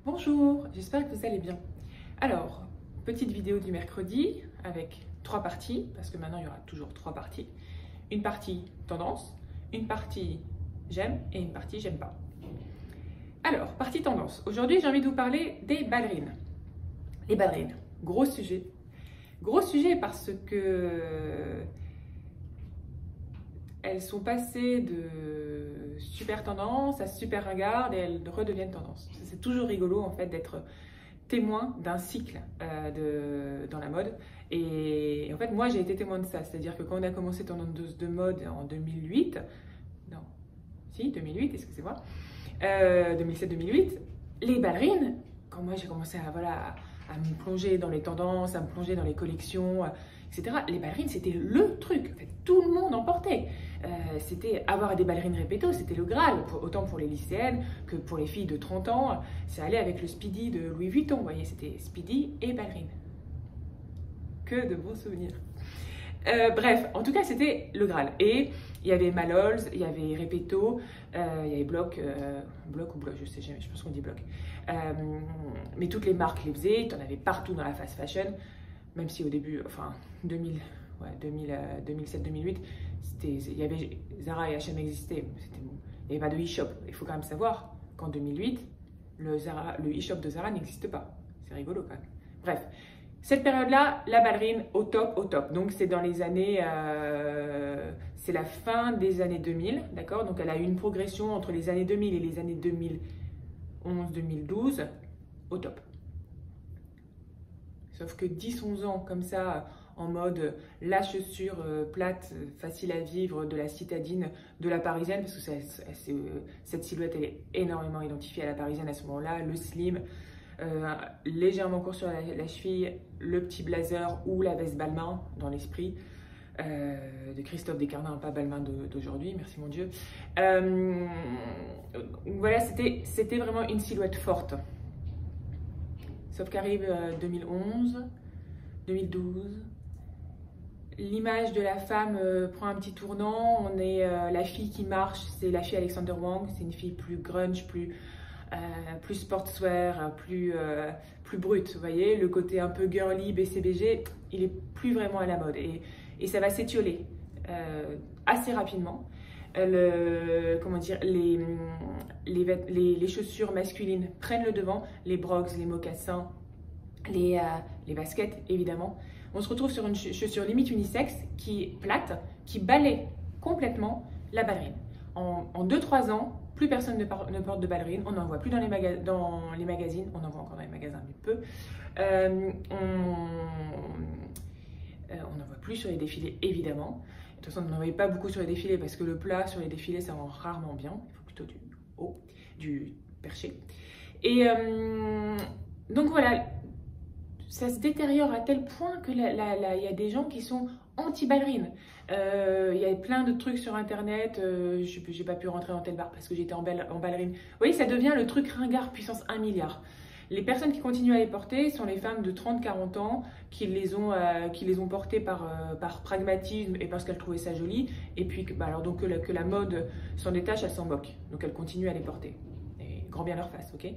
Bonjour, j'espère que vous allez bien. Alors, petite vidéo du mercredi avec 3 parties, parce que maintenant il y aura toujours 3 parties. Une partie tendance, une partie j'aime et une partie j'aime pas. Alors, partie tendance. Aujourd'hui, j'ai envie de vous parler des ballerines. Les ballerines, gros sujet. Gros sujet parce que elles sont passées de super tendance à super ringarde et elles redeviennent tendance. C'est toujours rigolo en fait d'être témoin d'un cycle dans la mode. Et en fait, moi j'ai été témoin de ça. C'est-à-dire que quand on a commencé tendance de mode en 2008, non, si, 2008, excusez-moi, 2007-2008, les ballerines, quand moi j'ai commencé à me plonger dans les tendances, à me plonger dans les collections, etc. Les ballerines, c'était le truc. En fait, tout le monde en portait. C'était avoir des ballerines répéto, c'était le Graal, autant pour les lycéennes que pour les filles de 30 ans. C'est aller avec le Speedy de Louis Vuitton, vous voyez, c'était Speedy et ballerine. Que de bons souvenirs. Bref, en tout cas, c'était le Graal. Et il y avait Malols, il y avait Repetto, il y avait Bloch ou Bloch, je sais jamais, je pense qu'on dit Bloch. Mais toutes les marques les faisaient, tu en avais partout dans la fast fashion, même si au début, enfin 2007-2008, il y avait Zara et H&M existaient, il n'y avait pas de e-shop. Il faut quand même savoir qu'en 2008, le e-shop de Zara n'existe pas. C'est rigolo quand même. Bref. Cette période-là, la ballerine au top, au top. Donc c'est dans les années, c'est la fin des années 2000, d'accord? Donc elle a eu une progression entre les années 2000 et les années 2011-2012 au top. Sauf que 10-11 ans comme ça, en mode la chaussure plate, facile à vivre, de la citadine, de la parisienne, parce que cette silhouette elle est énormément identifiée à la parisienne à ce moment-là, le slim, légèrement court sur la cheville, le petit blazer ou la veste Balmain dans l'esprit de Christophe Descarnins, pas Balmain d'aujourd'hui, merci mon Dieu. Voilà, c'était vraiment une silhouette forte. Sauf qu'arrive 2011, 2012, l'image de la femme prend un petit tournant. On est la fille qui marche, c'est la fille Alexander Wang, c'est une fille plus grunge, plus sportswear, plus brute, vous voyez, le côté un peu girly, BCBG, il est plus vraiment à la mode et ça va s'étioler assez rapidement. Comment dire, les chaussures masculines prennent le devant, les brogues, les mocassins, les baskets évidemment. On se retrouve sur une chaussure limite unisexe qui est plate, qui balaie complètement la ballerine. En 2-3 ans, plus personne ne porte de ballerine, on n'en voit plus dans les magazines, on en voit encore dans les magasins mais peu. On n'en voit plus sur les défilés évidemment. De toute façon, on n'en voyait pas beaucoup sur les défilés parce que le plat sur les défilés ça rend rarement bien, il faut plutôt du haut, du perché. Et donc voilà, ça se détériore à tel point que il y a des gens qui sont anti-ballerines. Il y a plein de trucs sur internet, j'ai pas pu rentrer dans tel bar parce que j'étais en ballerine. Vous voyez, ça devient le truc ringard puissance 1 milliard. Les personnes qui continuent à les porter sont les femmes de 30-40 ans qui les ont portées par pragmatisme et parce qu'elles trouvaient ça joli. Et puis donc que la mode s'en détache, elles s'en moquent. Donc elles continuent à les porter. Et grand bien leur face, ok?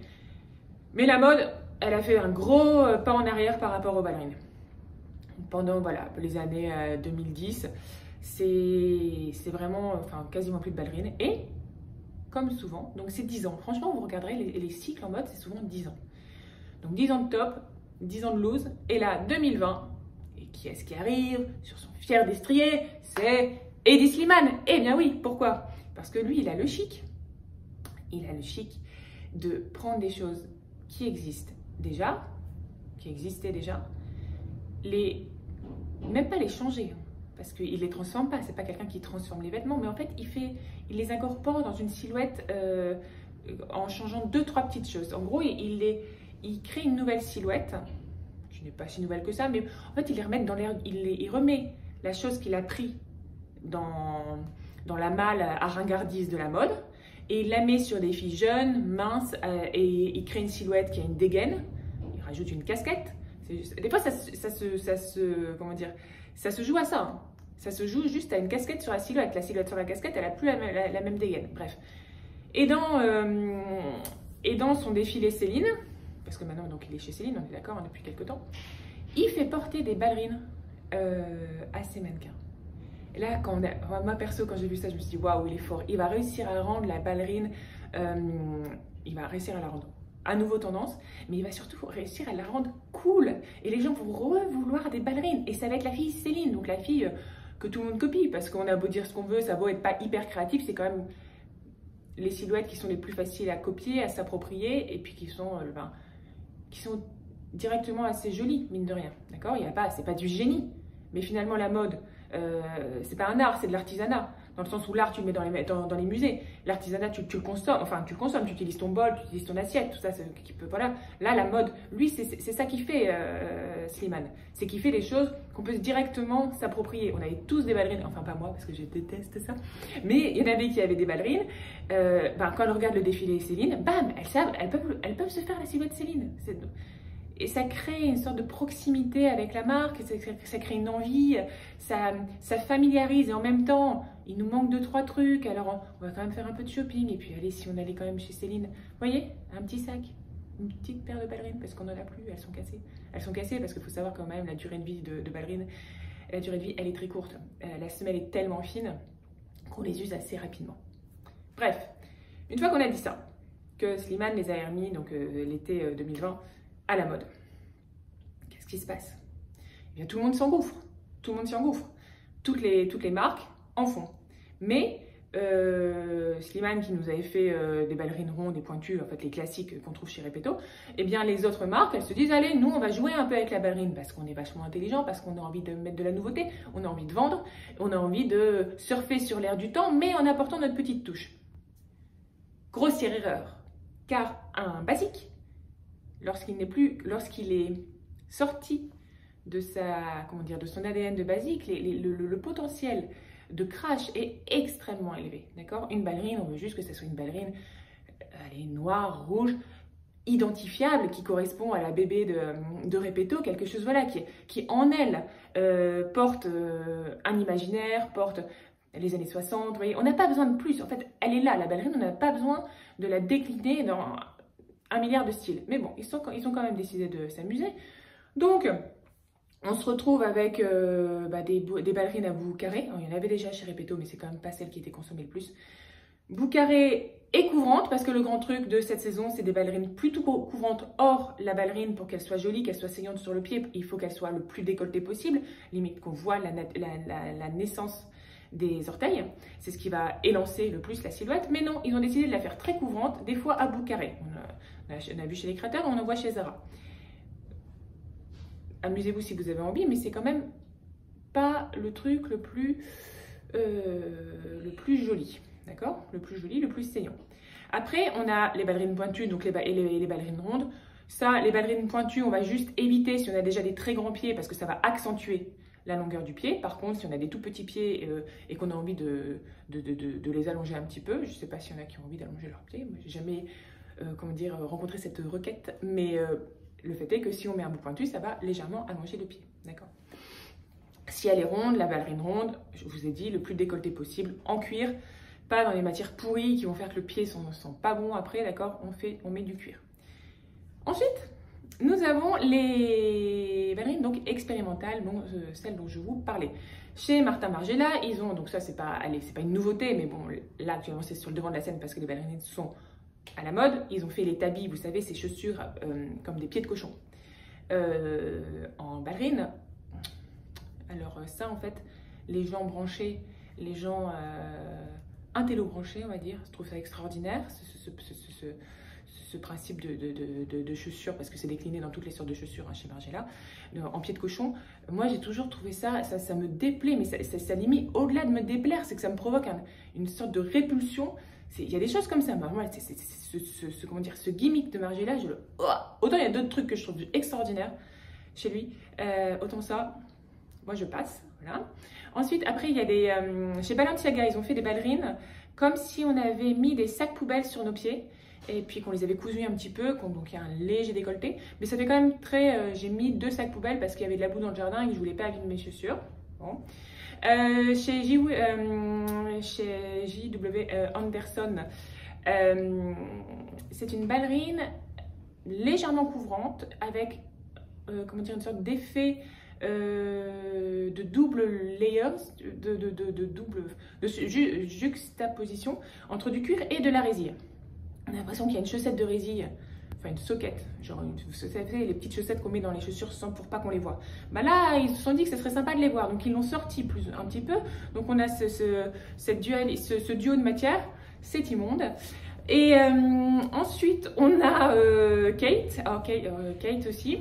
Mais la mode, elle a fait un gros pas en arrière par rapport aux ballerines. Pendant les années 2010, c'est vraiment quasiment plus de ballerines. Et comme souvent, donc c'est 10 ans. Franchement, vous regarderez les cycles en mode, c'est souvent 10 ans. Donc 10 ans de top, 10 ans de loose. Et là, 2020, et qui est-ce qui arrive sur son fier destrier? C'est Hedi Slimane. Eh bien oui, pourquoi? Parce que lui, il a le chic. Il a le chic de prendre des choses qui existaient déjà, même pas les changer, parce qu'il les transforme pas, c'est pas quelqu'un qui transforme les vêtements, mais en fait il les incorpore dans une silhouette en changeant 2-3 petites choses. En gros, il crée une nouvelle silhouette, qui n'est pas si nouvelle que ça, mais en fait il remet la chose qu'il a pris dans la malle à ringardise de la mode, et il la met sur des filles jeunes, minces, et il crée une silhouette qui a une dégaine, il rajoute une casquette. Des fois, ça se joue à ça. Hein. Ça se joue juste à une casquette sur la silhouette. La silhouette sur la casquette, elle n'a plus la même dégaine. Bref. Et dans son défilé Céline, parce que maintenant donc, il est chez Céline, on est d'accord, hein, depuis quelques temps. Il fait porter des ballerines à ses mannequins. Et là, moi perso, quand j'ai vu ça, je me suis dit waouh, il est fort. Il va réussir à rendre la ballerine, il va réussir à la rendre à nouveau tendance, mais il va surtout réussir à la rendre cool. Et les gens vont vouloir des ballerines. Et ça va être la fille Céline, donc la fille que tout le monde copie, parce qu'on a beau dire ce qu'on veut, ça va beau être pas hyper créatif, c'est quand même les silhouettes qui sont les plus faciles à copier, à s'approprier, et puis qui sont directement assez jolies, mine de rien. D'accord? C'est pas du génie, mais finalement la mode, c'est pas un art, c'est de l'artisanat. Dans le sens où l'art, tu le mets dans les musées. L'artisanat, tu le consommes, tu utilises ton bol, tu utilises ton assiette, tout ça, voilà. Là, la mode, lui, c'est ça qu'il fait, Slimane. C'est qu'il fait des choses qu'on peut directement s'approprier. On avait tous des ballerines, enfin pas moi, parce que je déteste ça, mais il y en avait qui avaient des ballerines. Quand on regarde le défilé Céline, bam, elles peuvent se faire la silhouette Céline. Et ça crée une sorte de proximité avec la marque, ça crée une envie, ça familiarise. Et en même temps, il nous manque 2-3 trucs, alors on va quand même faire un peu de shopping. Et puis allez, si on allait quand même chez Céline, vous voyez, un petit sac, une petite paire de ballerines, parce qu'on n'en a plus, elles sont cassées. Elles sont cassées parce qu'il faut savoir quand même la durée de vie de ballerines, la durée de vie, elle est très courte. La semelle est tellement fine qu'on les use assez rapidement. Bref, une fois qu'on a dit ça, que Slimane les a remis, donc l'été 2020, à la mode. Qu'est-ce qui se passe? Eh bien, tout le monde s'engouffre. Tout le monde s'y engouffre. Toutes les marques en font. Mais Slimane qui nous avait fait des ballerines rondes, des pointues, en fait les classiques qu'on trouve chez Repetto, eh bien les autres marques, elles se disent allez, nous on va jouer un peu avec la ballerine parce qu'on est vachement intelligent, parce qu'on a envie de mettre de la nouveauté, on a envie de vendre, on a envie de surfer sur l'air du temps, mais en apportant notre petite touche. Grossière erreur, car un basique, lorsqu'il est sorti de son ADN de basique, le potentiel de crash est extrêmement élevé, d'accord? Une ballerine, on veut juste que ce soit une ballerine, elle est noire, rouge, identifiable, qui correspond à la bébé de Repetto, quelque chose voilà, qui en elle porte un imaginaire, porte les années 60, vous voyez, on n'a pas besoin de plus, en fait, elle est là, la ballerine, on n'a pas besoin de la décliner dans 1 milliard de styles. Mais bon, ils ont quand même décidé de s'amuser. Donc, on se retrouve avec des ballerines à bout carré. Alors, il y en avait déjà chez Repetto, mais c'est quand même pas celle qui était consommée le plus. Bout carré et couvrante, parce que le grand truc de cette saison, c'est des ballerines plutôt couvrantes. Or, la ballerine, pour qu'elle soit jolie, qu'elle soit saignante sur le pied, il faut qu'elle soit le plus décolletée possible. Limite qu'on voit la naissance des orteils. C'est ce qui va élancer le plus la silhouette. Mais non, ils ont décidé de la faire très couvrante, des fois à bout carré. On a vu chez les créateurs, on en voit chez Zara. Amusez-vous si vous avez envie, mais c'est quand même pas le truc le plus joli, d'accord? Le plus joli, le plus saignant. Après, on a les ballerines pointues, donc les ballerines rondes. Ça, les ballerines pointues, on va juste éviter si on a déjà des très grands pieds parce que ça va accentuer la longueur du pied. Par contre, si on a des tout petits pieds et qu'on a envie de les allonger un petit peu, je ne sais pas s'il y en a qui ont envie d'allonger leurs pieds, moi j'ai jamais rencontré cette requête, mais le fait est que si on met un bout pointu, ça va légèrement allonger le pied, d'accord? Si elle est ronde, la ballerine ronde, je vous ai dit, le plus décolleté possible, en cuir, pas dans les matières pourries qui vont faire que le pied ne sent pas bon après, d'accord? On met du cuir. Ensuite, nous avons les ballerines donc expérimentales, celles dont je vous parlais. Chez Martin Margiela, ils ont, donc ça c'est pas une nouveauté, mais bon, là actuellement c'est sur le devant de la scène parce que les ballerines sont à la mode. Ils ont fait les tabis, vous savez, ces chaussures comme des pieds de cochon en ballerine. Alors ça en fait, les gens branchés, les gens intello-branchés on va dire, je trouve ça extraordinaire, ce principe de chaussures, parce que c'est décliné dans toutes les sortes de chaussures chez Margiela, en pied de cochon. Moi j'ai toujours trouvé ça me déplaît, mais ça limite au-delà de me déplaire, c'est que ça me provoque une sorte de répulsion. Il y a des choses comme ça, moi, ce gimmick de Margiela, autant il y a d'autres trucs que je trouve extraordinaires chez lui, autant ça, moi je passe, voilà. Ensuite, après, il y a chez Balenciaga, ils ont fait des ballerines comme si on avait mis des sacs poubelles sur nos pieds et puis qu'on les avait cousus un petit peu, donc il y a un léger décolleté, mais ça fait quand même très, j'ai mis 2 sacs poubelles parce qu'il y avait de la boue dans le jardin et que je voulais pas abîmer mes chaussures. Bon. Chez JW Anderson, c'est une ballerine légèrement couvrante avec comment dire, une sorte d'effet de double layers, de juxtaposition entre du cuir et de la résille. On a l'impression qu'il y a une chaussette de résille, enfin une soquette, genre vous savez, les petites chaussettes qu'on met dans les chaussures sans pour pas qu'on les voit. Bah là, ils se sont dit que ce serait sympa de les voir, donc ils l'ont sorti un petit peu. Donc on a ce duo de matière, c'est immonde. Et ensuite, on a Kate aussi,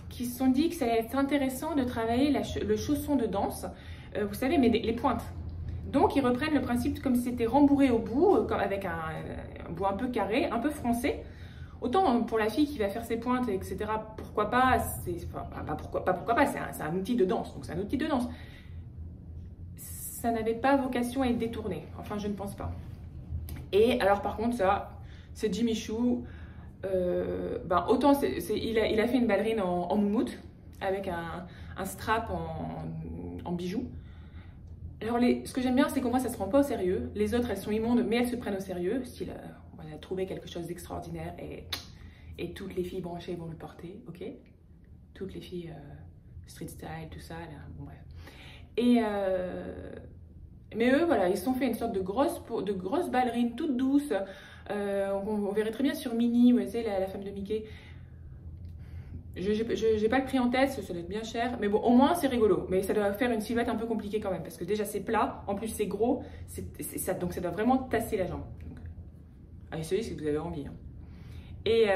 qui se sont dit que ça allait être intéressant de travailler le chausson de danse, vous savez, mais les pointes. Donc, ils reprennent le principe comme si c'était rembourré au bout, avec un bout un peu carré, un peu froncé. Autant pour la fille qui va faire ses pointes, etc., pourquoi pas, pourquoi pas, c'est un outil de danse, donc c'est un outil de danse. Ça n'avait pas vocation à être détourné, enfin, je ne pense pas. Et alors, par contre, ça, c'est Jimmy Choo. Autant il a fait une ballerine en moumoute avec un strap en bijoux. Alors ce que j'aime bien, c'est qu'au moins ça se prend pas au sérieux. Les autres, elles sont immondes, mais elles se prennent au sérieux. Style, on a trouvé quelque chose d'extraordinaire et toutes les filles branchées vont le porter, ok? Toutes les filles street style, tout ça, là, bon bref. Mais eux, voilà, ils se sont fait une sorte de grosse ballerine toute douce. On verrait très bien sur Minnie, vous savez, la femme de Mickey. Je n'ai pas le prix en tête, ça doit être bien cher. Mais bon, au moins, c'est rigolo. Mais ça doit faire une silhouette un peu compliquée quand même. Parce que déjà, c'est plat. En plus, c'est gros. Donc, ça doit vraiment tasser la jambe. Donc, allez, celui, c'est que vous avez envie. Hein. Et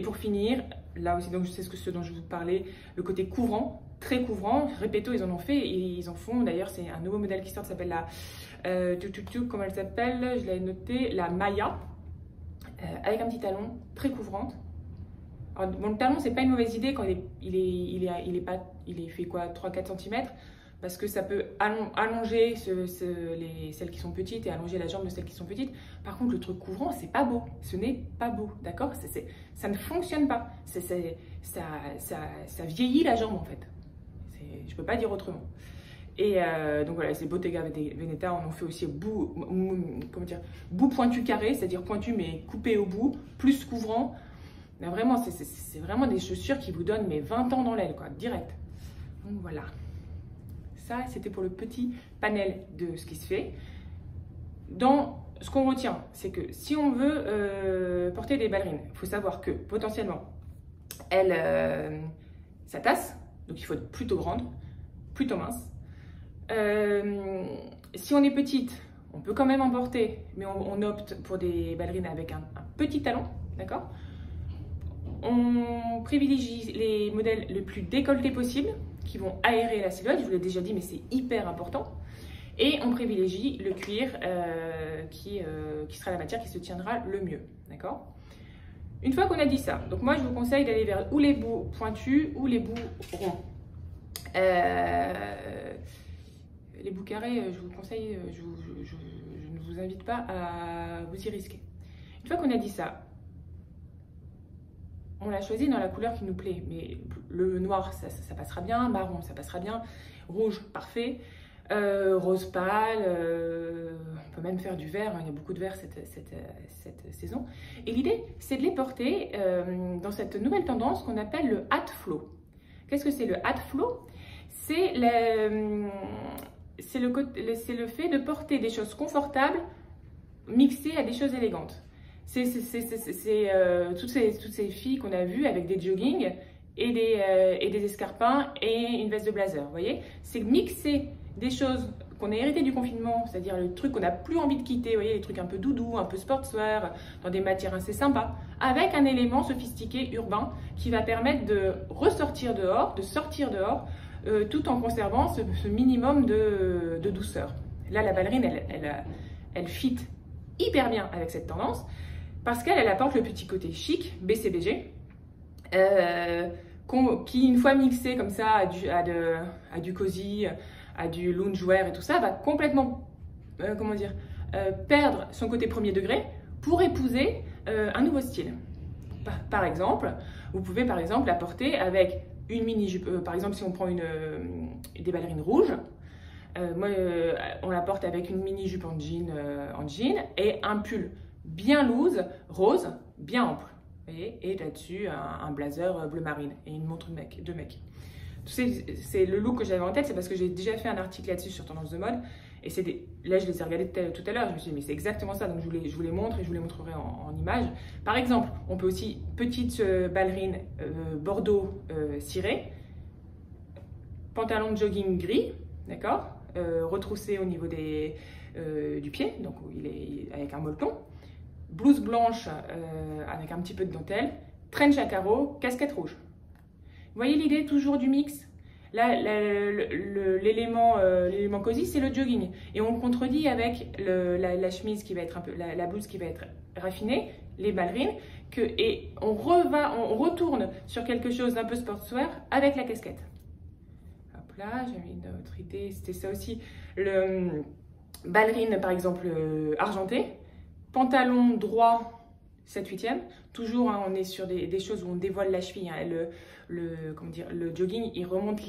pour finir, là aussi, donc, je sais ce dont je vous parlais, le côté couvrant, très couvrant. Repetto, ils en ont fait. Et ils en font. D'ailleurs, c'est un nouveau modèle qui sort, ça s'appelle la... comment elle s'appelle? Je l'avais noté. La Maya. Avec un petit talon, très couvrante. Alors, bon, le talon, c'est pas une mauvaise idée quand il est fait quoi, 3-4 cm, parce que ça peut allonger celles qui sont petites et allonger la jambe de celles qui sont petites. Par contre, le truc couvrant, c'est pas beau. Ce n'est pas beau, d'accord? Ça ne fonctionne pas. Ça vieillit la jambe, en fait. Je peux pas dire autrement. Et donc voilà, c'est Bottega Veneta, on en fait aussi bout pointu carré, c'est-à-dire pointu mais coupé au bout, plus couvrant. Mais vraiment, c'est vraiment des chaussures qui vous donnent 20 ans dans l'aile, quoi, direct. Donc voilà. Ça, c'était pour le petit panel de ce qui se fait. Dans ce qu'on retient, c'est que si on veut porter des ballerines, il faut savoir que potentiellement, ça tasse, donc il faut être plutôt grande, plutôt mince. Si on est petite, on peut quand même en porter, mais on opte pour des ballerines avec un petit talon, d'accord? On privilégie les modèles les plus décolletés possibles, qui vont aérer la silhouette, je vous l'ai déjà dit, mais c'est hyper important. Et on privilégie le cuir qui sera la matière qui se tiendra le mieux, d'accord? Une fois qu'on a dit ça, donc moi je vous conseille d'aller vers ou les bouts pointus ou les bouts ronds. Les bouts carrés, je vous conseille, je ne vous invite pas à vous y risquer. Une fois qu'on a dit ça, on l'a choisi dans la couleur qui nous plaît. Mais le noir, ça passera bien. Marron, ça passera bien. Rouge, parfait. Rose pâle. On peut même faire du vert. Hein, il y a beaucoup de vert cette saison. Et l'idée, c'est de les porter dans cette nouvelle tendance qu'on appelle le hat flow. Qu'est-ce que c'est le hat flow? C'est le fait de porter des choses confortables mixées à des choses élégantes. C'est toutes ces filles qu'on a vues avec des joggings et des escarpins et une veste de blazer, vous voyez? C'est mixer des choses qu'on a héritées du confinement, c'est-à-dire le truc qu'on n'a plus envie de quitter, vous voyez, les trucs un peu doudou, un peu sportswear, dans des matières assez sympas, avec un élément sophistiqué, urbain, qui va permettre de ressortir dehors, de sortir dehors, tout en conservant ce minimum de douceur. Là, la ballerine, elle fit hyper bien avec cette tendance, parce qu'elle apporte le petit côté chic, BCBG, qui, une fois mixé comme ça à du cosy, à du loungewear et tout ça, va complètement, perdre son côté premier degré pour épouser un nouveau style. Par exemple, vous pouvez par exemple la porter avec une mini-jupe, par exemple si on prend des ballerines rouges, on la porte avec une mini-jupe en jean et un pull bien loose, rose, bien ample. voyez, et là-dessus un blazer bleu marine et une montre de mec. C'est le look que j'avais en tête, c'est parce que j'ai déjà fait un article là-dessus sur Tendance de mode. Et là, je les ai regardés tout à l'heure. Je me suis dit, mais c'est exactement ça. Donc, je vous les montre et je vous les montrerai en images. Par exemple, on peut aussi, petite ballerine bordeaux ciré, pantalon de jogging gris, d'accord, retroussé au niveau du pied, donc il est avec un molleton, blouse blanche avec un petit peu de dentelle, trench à carreaux, casquette rouge. Vous voyez l'idée toujours du mix? Là, l'élément cosy, c'est le jogging. Et on le contredit avec la chemise qui va être un peu, la blouse qui va être raffinée, les ballerines, et on retourne sur quelque chose d'un peu sportswear avec la casquette. Hop là, j'ai mis une autre idée, c'était ça aussi. Le ballerine, par exemple, argentée, pantalon droit, 7/8e. Toujours, hein, on est sur des choses où on dévoile la cheville. Hein, le jogging, il remonte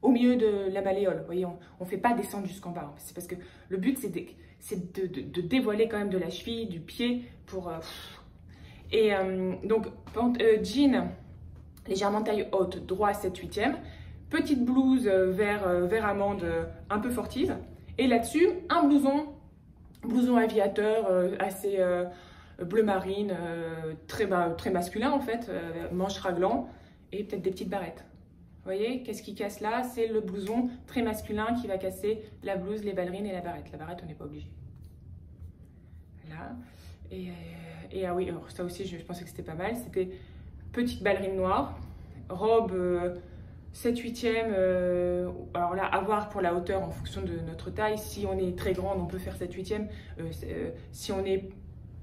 au milieu de la malléole. Vous voyez, on ne fait pas descendre jusqu'en bas. Hein. C'est parce que le but, c'est de dévoiler quand même de la cheville, du pied. Donc, jean légèrement taille haute, droit 7/8e. Petite blouse vert amande un peu fortive. Et là-dessus, un blouson aviateur assez bleu marine, très masculin en fait, manche raglant et peut-être des petites barrettes. Vous voyez, qu'est-ce qui casse là? C'est le blouson très masculin qui va casser la blouse, les ballerines et la barrette. La barrette, on n'est pas obligé. Voilà. Et ah oui, alors ça aussi, je pensais que c'était pas mal. C'était petite ballerine noire, robe 7/8e, alors là, à voir pour la hauteur en fonction de notre taille. Si on est très grande, on peut faire 7/8e. Si on est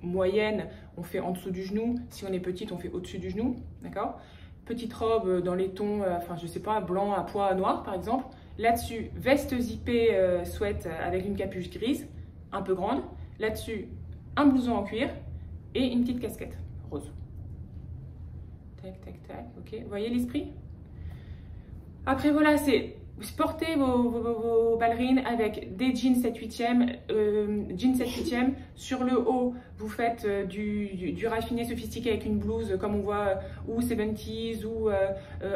moyenne, on fait en dessous du genou. Si on est petite, on fait au-dessus du genou. D'accord? Petite robe dans les tons, enfin, je sais pas, blanc à pois noir, par exemple. Là-dessus, veste zippée sweat avec une capuche grise, un peu grande. Là-dessus, un blouson en cuir et une petite casquette rose. Tac, tac, tac. Ok, vous voyez l'esprit? Après, voilà, c'est portez vos ballerines avec des jeans 7/8e. Sur le haut, vous faites du raffiné sophistiqué avec une blouse, comme on voit, ou 70s, ou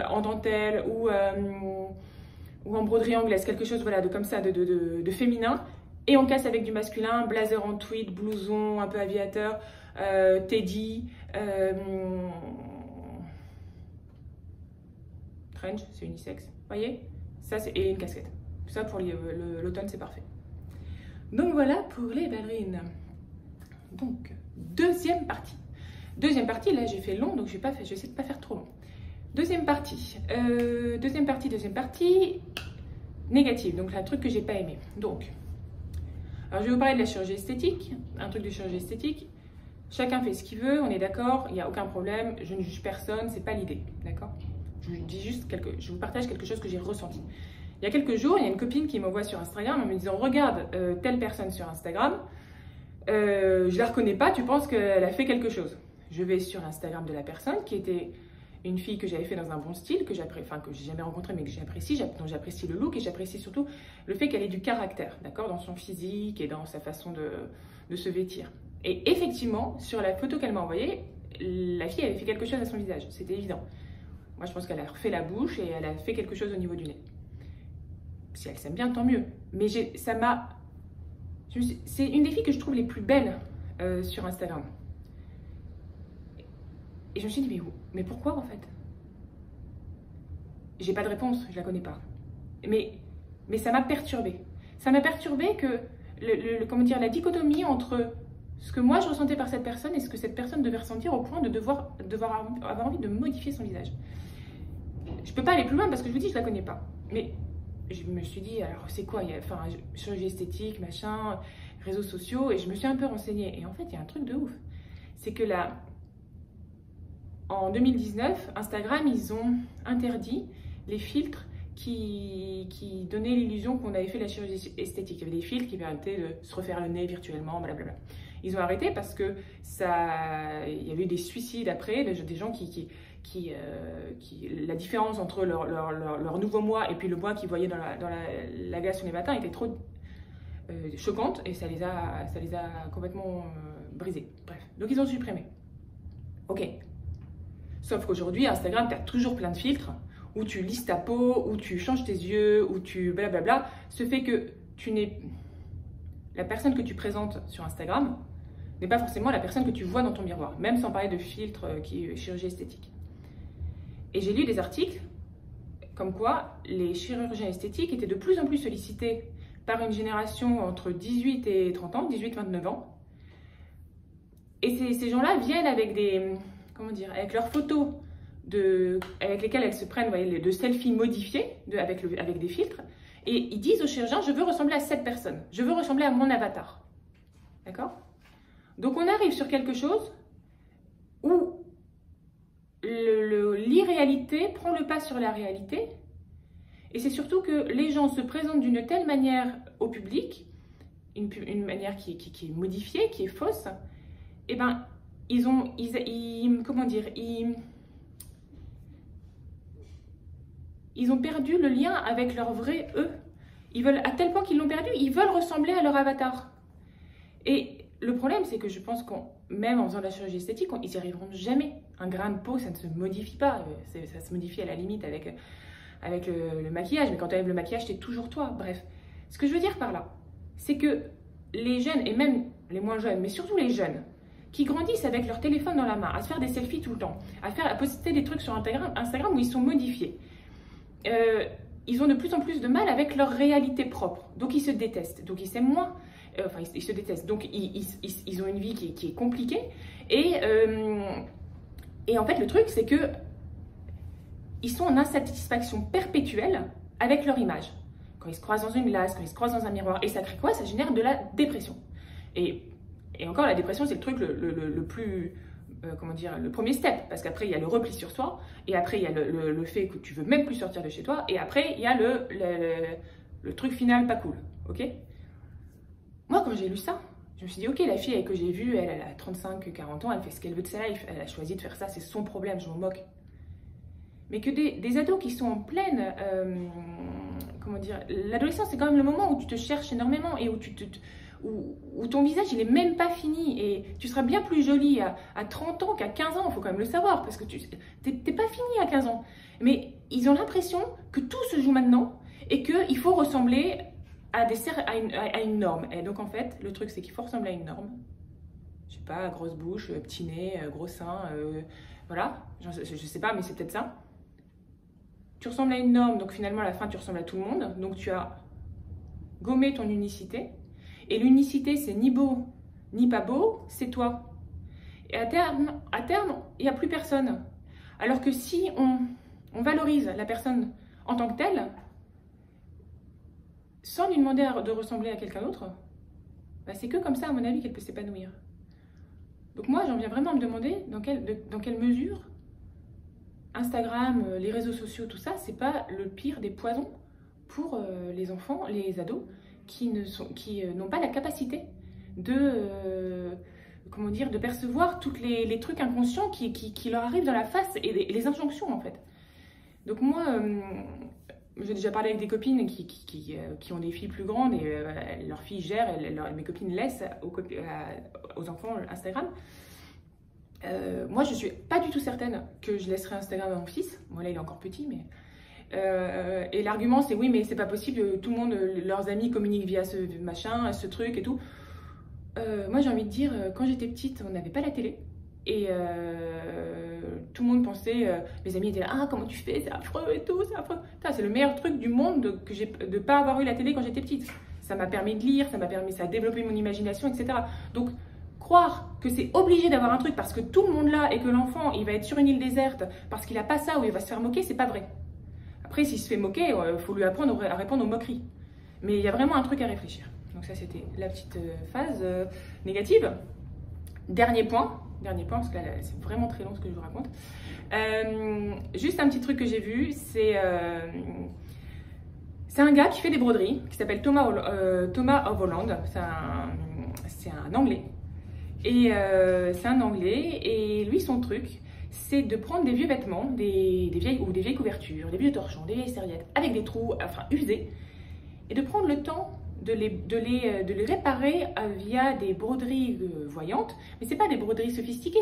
en dentelle, ou en broderie anglaise, quelque chose voilà, comme ça, de féminin. Et on casse avec du masculin, blazer en tweed, blouson un peu aviateur, teddy, trench, c'est unisexe, vous voyez, ça et une casquette. Ça pour l'automne, c'est parfait. Donc voilà pour les ballerines. Donc deuxième partie. Deuxième partie, là j'ai fait long, donc je vais essayer de pas faire trop long. Deuxième partie, négative. Donc un truc que j'ai pas aimé. Donc, alors je vais vous parler de la chirurgie esthétique, un truc de chirurgie esthétique. Chacun fait ce qu'il veut, on est d'accord, il n'y a aucun problème. Je ne juge personne, c'est pas l'idée, d'accord? Je vous partage quelque chose que j'ai ressenti. Il y a quelques jours, il y a une copine qui m'envoie sur Instagram en me disant « Regarde telle personne sur Instagram, je la reconnais pas, tu penses qu'elle a fait quelque chose ?» Je vais sur Instagram de la personne qui était une fille que j'avais fait dans un bon style, que j'ai jamais rencontrée mais que j'apprécie, dont j'apprécie le look et j'apprécie surtout le fait qu'elle ait du caractère, d'accord, dans son physique et dans sa façon de se vêtir. Et effectivement, sur la photo qu'elle m'a envoyée, la fille avait fait quelque chose à son visage, c'était évident. Moi, je pense qu'elle a refait la bouche et elle a fait quelque chose au niveau du nez. Si elle s'aime bien, tant mieux. Mais c'est une des filles que je trouve les plus belles sur Instagram. Et je me suis dit, mais pourquoi en fait? J'ai pas de réponse, je la connais pas. Mais ça m'a perturbée. Ça m'a perturbée que, comment dire, la dichotomie entre ce que moi je ressentais par cette personne et ce que cette personne devait ressentir au point de devoir avoir envie de modifier son visage. Je peux pas aller plus loin parce que je vous dis, je la connais pas. Mais je me suis dit, alors c'est quoi? Enfin, chirurgie esthétique, machin, réseaux sociaux, et je me suis un peu renseignée. Et en fait, il y a un truc de ouf. C'est que là, en 2019, Instagram, ils ont interdit les filtres qui donnaient l'illusion qu'on avait fait la chirurgie esthétique. Il y avait des filtres qui permettaient de se refaire le nez virtuellement, blablabla. Ils ont arrêté parce que il y avait eu des suicides après, des gens la différence entre leur nouveau moi et puis le moi qu'ils voyaient dans la glace sur les matins était trop choquante et ça les a complètement brisés. Bref, donc ils ont supprimé. Ok. Sauf qu'aujourd'hui, Instagram, tu as toujours plein de filtres où tu lisses ta peau, où tu changes tes yeux, où tu blablabla. Ce fait que la personne que tu présentes sur Instagram n'est pas forcément la personne que tu vois dans ton miroir, même sans parler de filtre qui est chirurgie esthétique. Et j'ai lu des articles comme quoi les chirurgiens esthétiques étaient de plus en plus sollicités par une génération entre 18 et 30 ans, 18-29 ans. Et ces gens-là viennent avec avec leurs photos avec lesquelles elles se prennent, voyez, de selfies modifiés avec des filtres. Et ils disent aux chirurgiens, je veux ressembler à cette personne, je veux ressembler à mon avatar. D'accord? Donc on arrive sur quelque chose où l'irréalité prend le pas sur la réalité. Et c'est surtout que les gens se présentent d'une telle manière au public, une manière qui est modifiée, qui est fausse, et ben ils ont perdu le lien avec leur vrai eux. À tel point qu'ils l'ont perdu, ils veulent ressembler à leur avatar. Et le problème, c'est que je pense même en faisant de la chirurgie esthétique, ils n'y arriveront jamais. Un grain de peau, ça ne se modifie pas. Ça se modifie à la limite avec le maquillage. Mais quand tu enlèves le maquillage, c'est toujours toi. Bref, ce que je veux dire par là, c'est que les jeunes, et même les moins jeunes, mais surtout les jeunes, qui grandissent avec leur téléphone dans la main, à se faire des selfies tout le temps, à poster des trucs sur Instagram où ils sont modifiés, ils ont de plus en plus de mal avec leur réalité propre. Donc ils se détestent, donc ils s'aiment moins. Ils se détestent, donc ils ont une vie qui est compliquée. Et en fait, le truc, c'est que ils sont en insatisfaction perpétuelle avec leur image. Quand ils se croisent dans une glace, quand ils se croisent dans un miroir, et ça crée quoi? Ça génère de la dépression. Et encore, la dépression, c'est le truc le plus, le premier step, parce qu'après, il y a le repli sur soi, et après, il y a le fait que tu veux même plus sortir de chez toi, et après, il y a le truc final pas cool, ok? Moi, quand j'ai lu ça, je me suis dit, ok, la fille que j'ai vue, elle a 35-40 ans, elle fait ce qu'elle veut de sa life, elle a choisi de faire ça, c'est son problème, je m'en moque. Mais que des ados qui sont en pleine, l'adolescence, c'est quand même le moment où tu te cherches énormément et où ton visage, il est même pas fini, et tu seras bien plus jolie à 30 ans qu'à 15 ans, il faut quand même le savoir, parce que t'es pas fini à 15 ans. Mais ils ont l'impression que tout se joue maintenant, et qu'il faut ressembler à une norme. Et donc en fait, le truc, c'est qu'il faut ressembler à une norme. Je sais pas, grosse bouche, petit nez, gros sein, voilà, je sais pas, mais c'est peut-être ça. Tu ressembles à une norme, donc finalement à la fin tu ressembles à tout le monde, donc tu as gommé ton unicité. Et l'unicité, c'est ni beau ni pas beau, c'est toi. Et à terme, il n'y a plus personne. Alors que si on valorise la personne en tant que telle, sans lui demander de ressembler à quelqu'un d'autre, bah c'est que comme ça, à mon avis, qu'elle peut s'épanouir. Donc moi, j'en viens vraiment à me demander dans quelle mesure Instagram, les réseaux sociaux, tout ça, c'est pas le pire des poisons pour les enfants, les ados, qui n'ont pas la capacité de percevoir tous les trucs inconscients qui leur arrivent dans la face, et les injonctions, en fait. Donc moi, j'ai déjà parlé avec des copines qui ont des filles plus grandes, et leurs filles gèrent, mes copines laissent aux enfants Instagram. Moi, je suis pas du tout certaine que je laisserai Instagram à mon fils. Moi, là, il est encore petit, mais... et l'argument, c'est oui, mais c'est pas possible, tout le monde, leurs amis communiquent via ce machin, ce truc et tout. Moi, j'ai envie de dire, quand j'étais petite, on n'avait pas la télé. Et tout le monde pensait, mes amis étaient là, ah, comment tu fais, c'est affreux et tout, c'est affreux. C'est le meilleur truc du monde de ne pas avoir eu la télé quand j'étais petite. Ça m'a permis de lire, ça a développé mon imagination, etc. Donc, croire que c'est obligé d'avoir un truc parce que tout le monde l'a, et que l'enfant, il va être sur une île déserte parce qu'il n'a pas ça, ou il va se faire moquer, c'est pas vrai. Après, s'il se fait moquer, il faut lui apprendre à répondre aux moqueries. Mais il y a vraiment un truc à réfléchir. Donc ça, c'était la petite phase négative. Dernier point, parce que là, c'est vraiment très long ce que je vous raconte. Juste un petit truc que j'ai vu, c'est un gars qui fait des broderies, qui s'appelle Thomas of Holland. C'est un Anglais. Et et lui, son truc, c'est de prendre des vieux vêtements, des vieilles couvertures, des vieux torchons, des vieilles serviettes, avec des trous, enfin usés, et de prendre le temps de les réparer via des broderies voyantes. Mais ce n'est pas des broderies sophistiquées,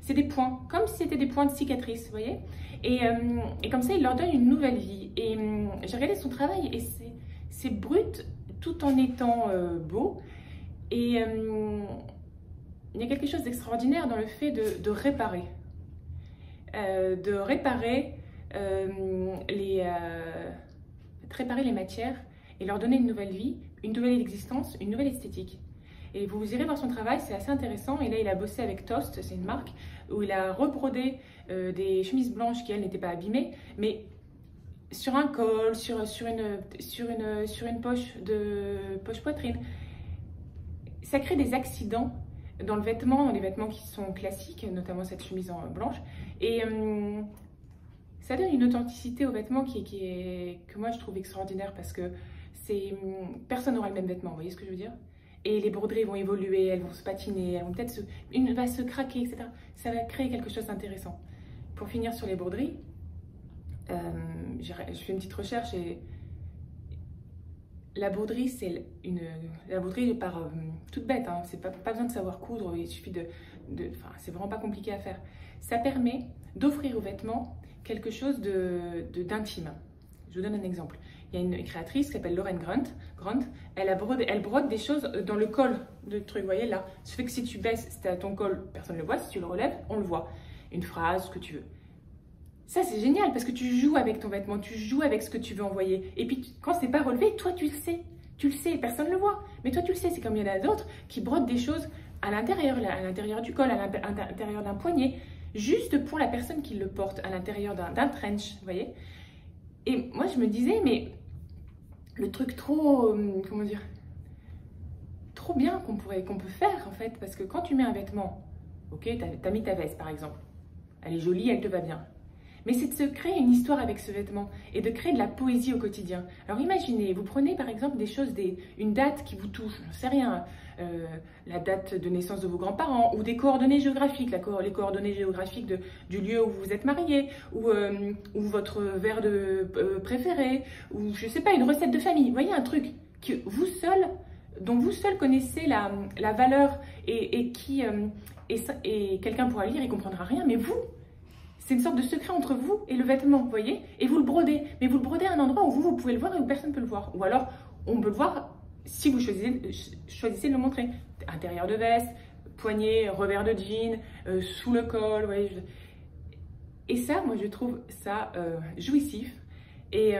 c'est des points, comme si c'était des points de cicatrice, vous voyez. Et comme ça, il leur donne une nouvelle vie. Et j'ai regardé son travail et c'est brut tout en étant beau. Et il y a quelque chose d'extraordinaire dans le fait de réparer. Réparer les matières et leur donner une nouvelle vie, une nouvelle existence, une nouvelle esthétique. Et vous irez voir son travail, c'est assez intéressant. Et là, il a bossé avec Toast, c'est une marque, où il a rebrodé des chemises blanches qui, elles, n'étaient pas abîmées, mais sur un col, sur une poche poitrine. Ça crée des accidents dans le vêtement, dans les vêtements qui sont classiques, notamment cette chemise en blanche. Et ça donne une authenticité au vêtement que moi je trouve extraordinaire parce que personne n'aura le même vêtement, vous voyez ce que je veux dire? Et les broderies vont évoluer, elles vont se patiner, elles vont peut-être une va se craquer, etc. Ça va créer quelque chose d'intéressant. Pour finir sur les broderies, je fais une petite recherche et la broderie, la broderie par toute bête, hein, c'est pas besoin de savoir coudre, il suffit c'est vraiment pas compliqué à faire. Ça permet d'offrir aux vêtements quelque chose d'intime. Je vous donne un exemple. Il y a une créatrice qui s'appelle Lauren Grant. Elle brode des choses dans le col de truc, vous voyez là. Ce fait que si tu baisses, si tu as ton col, personne ne le voit. Si tu le relèves, on le voit. Une phrase, ce que tu veux. Ça, c'est génial parce que tu joues avec ton vêtement, tu joues avec ce que tu veux envoyer. Et puis, quand c'est pas relevé, toi, tu le sais. Tu le sais, personne ne le voit. Mais toi, tu le sais. C'est comme il y en a d'autres qui brodent des choses à l'intérieur du col, à l'intérieur d'un poignet, juste pour la personne qui le porte, à l'intérieur d'un trench, vous voyez. Et moi, je me disais, mais le truc trop, comment dire, trop bien qu'on peut faire, en fait. Parce que quand tu mets un vêtement, ok, t'as mis ta veste, par exemple. Elle est jolie, elle te va bien. Mais c'est de se créer une histoire avec ce vêtement et de créer de la poésie au quotidien. Alors imaginez, vous prenez par exemple des choses, une date qui vous touche, je ne sais rien, la date de naissance de vos grands-parents ou des coordonnées géographiques, les coordonnées géographiques du lieu où vous êtes marié ou votre verre préféré ou je ne sais pas, une recette de famille. Vous voyez un truc que dont vous seul connaissez la valeur et quelqu'un pourra lire et comprendra rien, mais vous, c'est une sorte de secret entre vous et le vêtement, vous voyez? Et vous le brodez. Mais vous le brodez à un endroit où vous pouvez le voir et où personne ne peut le voir. Ou alors, on peut le voir si vous choisissez de le montrer. Intérieur de veste, poignet, revers de jean, sous le col, vous voyez? Et ça, moi, je trouve ça jouissif. Et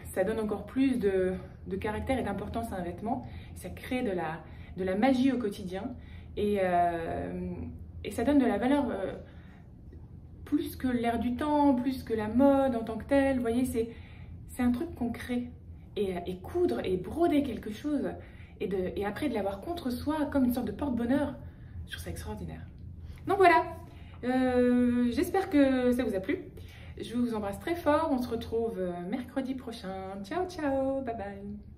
ça donne encore plus de caractère et d'importance à un vêtement. Ça crée de la magie au quotidien. Et ça donne de la valeur... plus que l'air du temps, plus que la mode en tant que telle, vous voyez, c'est un truc qu'on crée. Et coudre et broder quelque chose, et après de l'avoir contre soi comme une sorte de porte-bonheur, je trouve ça extraordinaire. Donc voilà, j'espère que ça vous a plu. Je vous embrasse très fort, on se retrouve mercredi prochain. Ciao, ciao, bye bye.